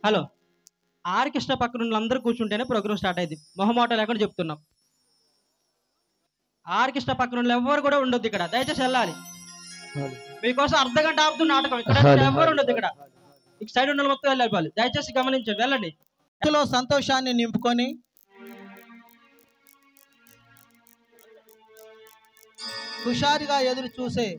Hello. Orchestra పక్కన ఉన్న అందరూ కూర్చుంటేనే ప్రోగ్రామ్ స్టార్ట్ అయింది. మొహమాట లేకుండా చెప్తున్నాం. ఆర్కెస్ట్రా పక్కన ఉన్న ఎవరు కూడా ఉండొద్దు ఇక్కడ, దయచేసి వెళ్ళాలి. మీకోసం అర్ధ గంట ఆపుతున్న నాటకం, ఇక్కడ ఎవరు ఉండొద్దు. ఇక్కడ ఇక సైడ్ ఉన్న మొత్తం వెళ్ళాలి, దయచేసి గమనించండి, వెళ్ళండి. సంతోషాన్ని నింపుకొని హుషారుగా ఎదురు చూసే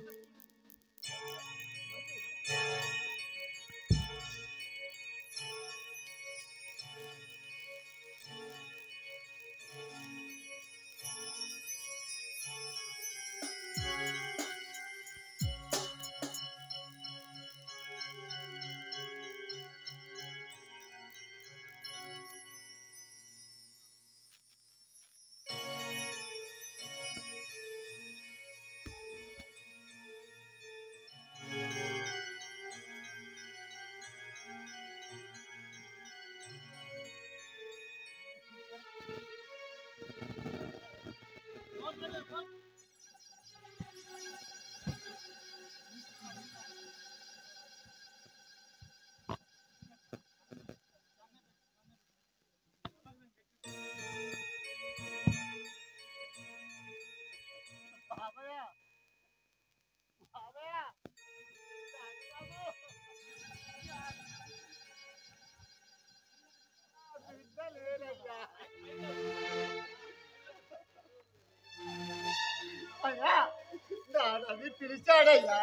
పిలిచాడయ్యా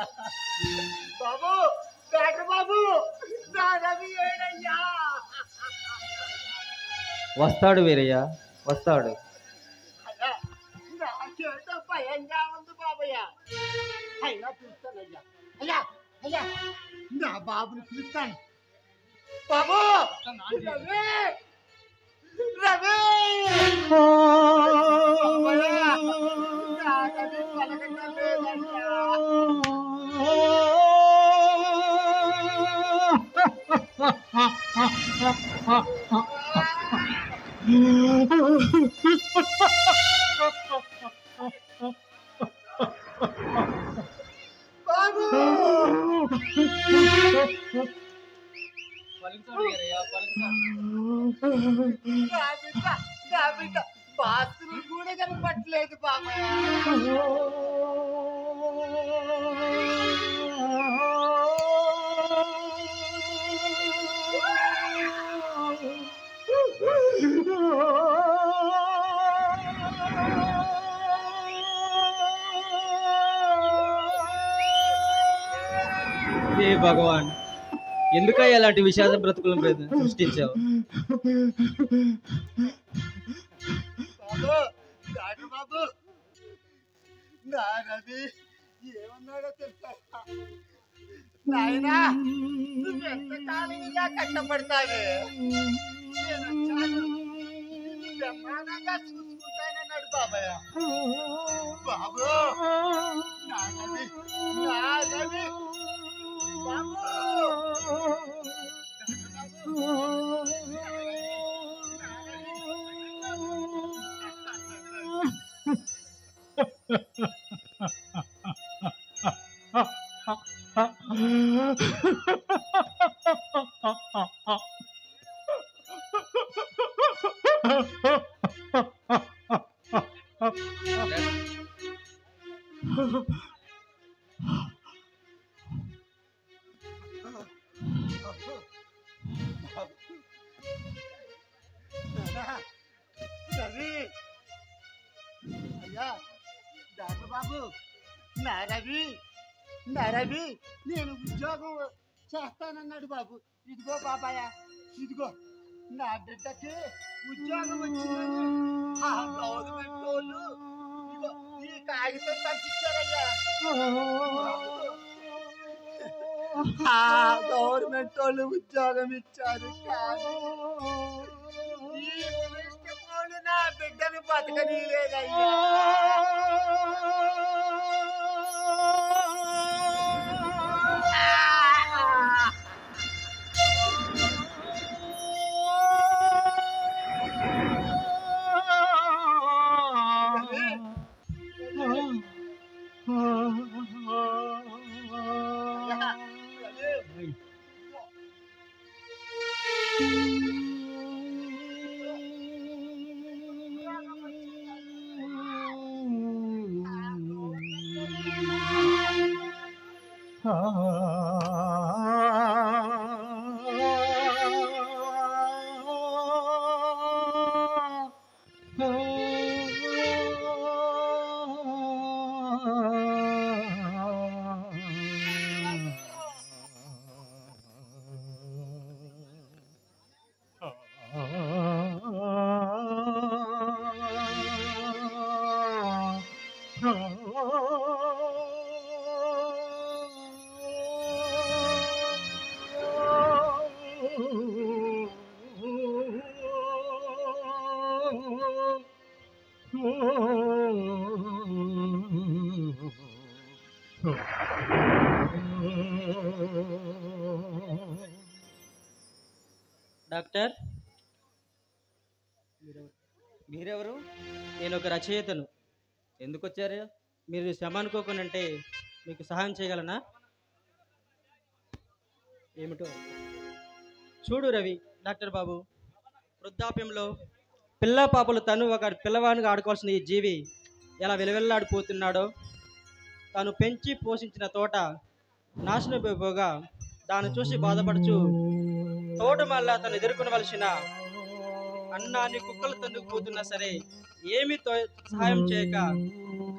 బాబు, డాక్టర్ బాబు, నా రవి ఏడయ్యా. వస్తాడు వీరయ్య, వస్తాడు. నాకేంటో భయంగా ఉంది బాబయ్య. అయినా పిలుస్తానయ్యా. అయ్యా అయ్యా, నా బాబుని పిలుస్తాను. బాబు, రవి రవి, నాకది పలకటం లేదయ్యా. బాబు, నా బిడ్డ బాత్రూమ్ కూడా కనపట్లేదు బాబయ్య. ఏ భగవాన్, ఎందుకయ్యా ఇలాంటి విషాద బ్రతుకులను సృష్టించావు? బాబు, డాక్టర్ బాబు, నా రవి ఏమన్నాడో తెలుసా? నాయనా, నువ్వెంతకాలం ఇలా కష్టపడతావే, నేను వచ్చాను, బ్రహ్మాండంగా చూసుకుంటానన్నాడు బాబయ్య. బాబు, నా రవి, నా రవి బాబు, రవి, అయ్యా డాక్టర్ బాబు, నా రవి, నా రవి నేను ఉద్యోగం చేస్తానన్నాడు బాబు. ఇదిగో బాబాయ్, ఇదిగో నా బిడ్డకి ఉద్యోగం వచ్చిందని ఆ గవర్నమెంట్ వాళ్ళు ఇదిగో ఈ కాగితం పంపించారయ్యా. ఆ గవర్నమెంట్ వాళ్ళు ఉద్యోగం ఇచ్చారు, కానీ ఈ మినిస్టర్ వాళ్ళు నా బిడ్డను బతకనీ లేదయ్యా. డాక్టర్, మీరెవరు? నేను ఒక రచయితను. ఎందుకు వచ్చారు? మీరు శ్రమ అనుకోకుండా మీకు సహాయం చేయగలనా? ఏమిటో చూడు రవి, డాక్టర్ బాబు, వృద్ధాప్యంలో పిల్ల పాపలు తను ఒక పిల్లవాడిగా ఆడుకోవాల్సిన ఈ జీవి ఎలా వెలువెల్లాడిపోతున్నాడో, తాను పెంచి పోషించిన తోట నాశనమైపోగా దాన్ని చూసి బాధపడుచు తోట మళ్ళా తను ఎదుర్కొనవలసిన అన్నాన్ని కుక్కలు తందుకుపోతున్నా సరే ఏమీ సహాయం చేయక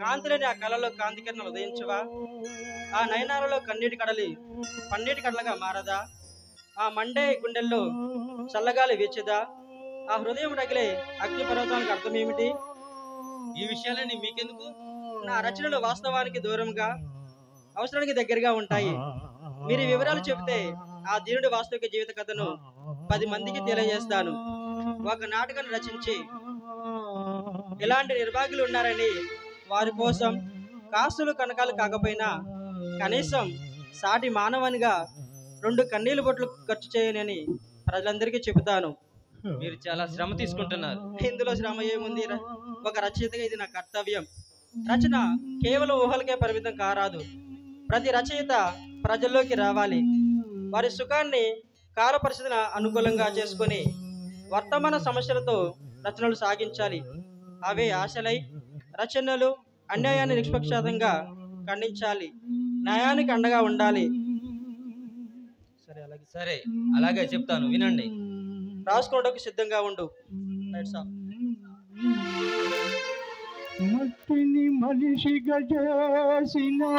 కాంతిలేని ఆ కళలో కాంతి కిరణాలు ఉదయించవా? ఆ నయనాలలో కన్నీటి కడలి పన్నీటి కడలగా మారదా? ఆ మండే గుండెల్లో చల్లగాలి వీచదా? ఆ హృదయం రగిలే అగ్ని పర్వతానికి అర్థం ఏమిటి? ఈ విషయాలని మీకెందుకు? నా రచనలు వాస్తవానికి దూరంగా, అవసరానికి దగ్గరగా ఉంటాయి. మీరు ఈ వివరాలు చెబితే ఆ దీనుడి వాస్తవిక జీవిత కథను 10 మందికి తెలియజేస్తాను. ఒక నాటకాన్ని రచించి ఇలాంటి నిర్భాగ్యులు ఉన్నారని వారి కోసం కాసులు కనకాలు కాకపోయినా కనీసం సాటి మానవునిగా 2 కన్నీళ్లు బొట్లు ఖర్చు చేయనని ప్రజలందరికీ చెబుతాను. మీరు చాలా శ్రమ తీసుకుంటున్నారు. ఇందులో శ్రమ ఏముంది? ఒక రచయితగా ఇది నా కర్తవ్యం. రచన కేవలం ఊహలకే పరిమితం కారాదు. ప్రతి రచయిత ప్రజల్లోకి రావాలి. వారి సుఖాన్ని కాల పరిస్థితిని అనుకూలంగా చేసుకొని వర్తమాన సమస్యలతో రచనలు సాగించాలి. అవే ఆశలై రచనలు అన్యాయాన్ని నిష్పక్షపాతంగా ఖండించాలి, న్యాయానికి అండగా ఉండాలి. సరే, అలాగే చెప్తాను, వినండి. రాసుకోవడానికి సిద్ధంగా ఉండు. మట్టిని మనిషిగా చేసినవో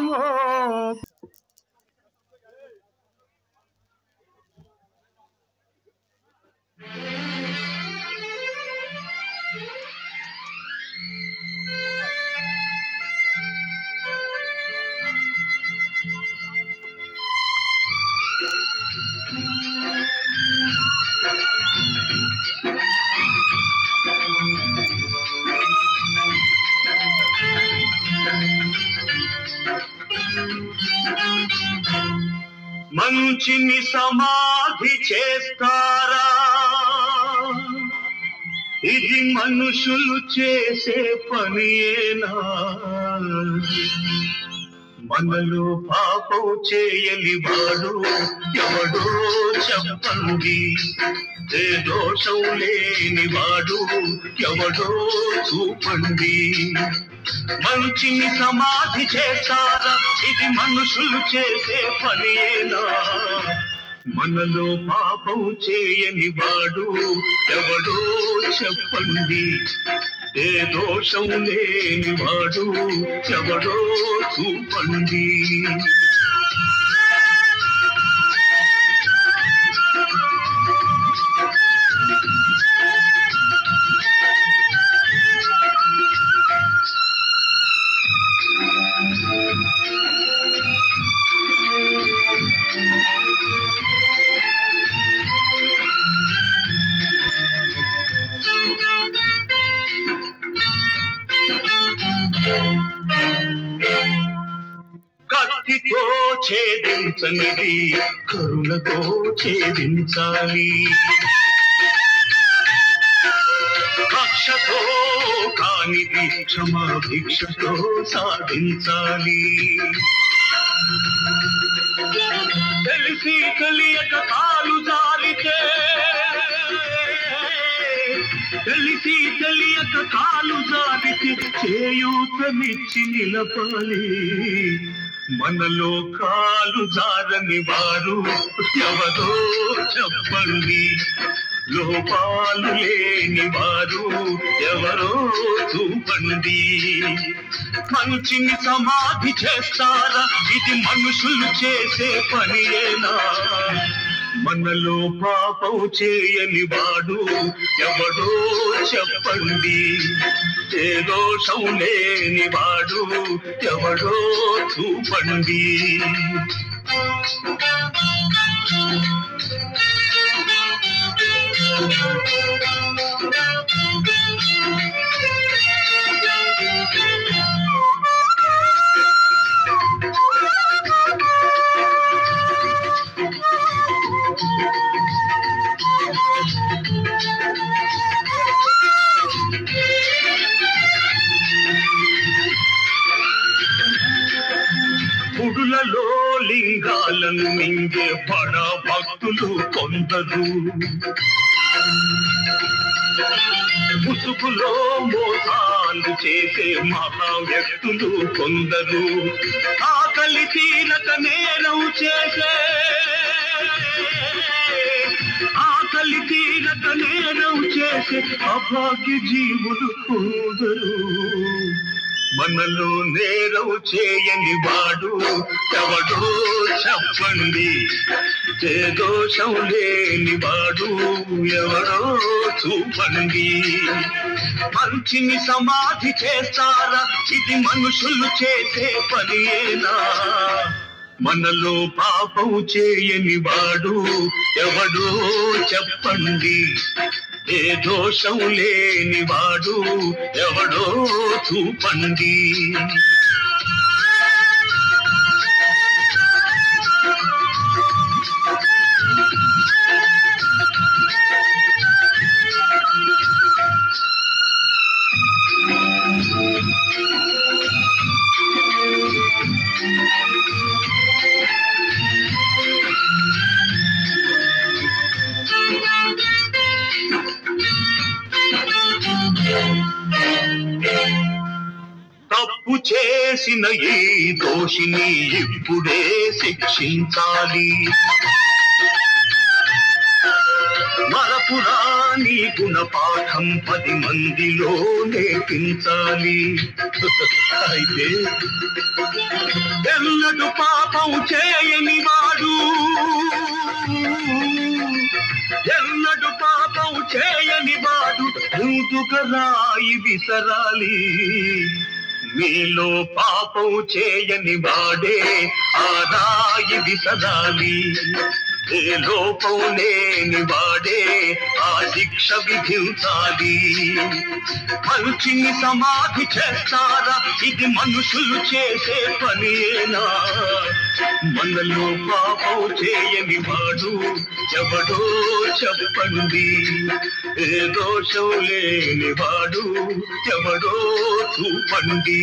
మంచిని సమాధి చేస్తారా? ఇది మనుషులు చేసే పనియేనా? మనలో పాపం చేయని వాడు ఎవడో చెప్పండి, ఏ దోషం లేని వాడు ఎవడో చూపండి. మంచిని సమాధి చేస్తారా? ఇది మనుషులు చేసే పనియేనా? మనలో పాపం చేయని వాడు ఎవడో చెప్పండి, ఏ దోషం లేని వాడు ఎవడో చూపండి. కత్తితో ఛేదించనిది కరుణతో ఛేదించాలి, కక్షతో కానిది క్షమాభిక్షతో సాధించాలి. తెలిసి తెలియక కాలు జారితే, తెలిసి తెలియక కాలు జారితే చేయూతనిచ్చి నిలపాలి. మనలో కాలు జారని వారు ఎవరో చెప్పండి, లోపాలు లేని వారు ఎవరో చూపండి. మంచిని సమాధి చేస్తారా, ఇది మనుషులు చేసే పనియేనా? మనలో పాపం చేయని వాడు ఎవడో చెప్పండి, ఏ దోషం లేని వాడు ఎవడో చూపండి. గుడులలో లింగాలను మింగే బడ భక్తులు కొందరు, ముసుగులో మోసాలు చేసే మహా వ్యక్తులు కొందరు, ఆకలి తీరక నేరం చేసే అభాగ్య జీవులు కొందరు. మనలో నేరం చేయని వాడు ఎవడో చెప్పండి, ఏ దోషం లేని వాడు ఎవడో చూపండి. మంచిని సమాధి చేస్తారా, ఇది మనుషులు చేసే పనియేనా? మనలో పాపం చేయని వాడు ఎవడో చెప్పండి, ఏ దోషం లేని వాడు ఎవడో చూపండి. తప్పు చేసిన ఈ దోషిని ఇప్పుడే శిక్షించాలి, మరపురాని గుణపాఠం 10 మందిలో నేర్పించాలి. అయితే ఎన్నడు పాపం చేయని వాడు, ఎన్నడు పాపం చేయని వాడు ముందుగా రాయి విసరాలి. మీలో పాపం చేయని వాడే ఆ రాయి విసరాలి, ఏ లోపం లేని వాడే ఆ శిక్ష విధించాలి. మంచిని సమాధి చేస్తారా, ఇది మనుషులు చేసే పనియేనా? మనలో పాపం చేయని వాడు ఎవడో చెప్పండి, ఏ దోషం లేని వాడు ఎవడో చూపండి.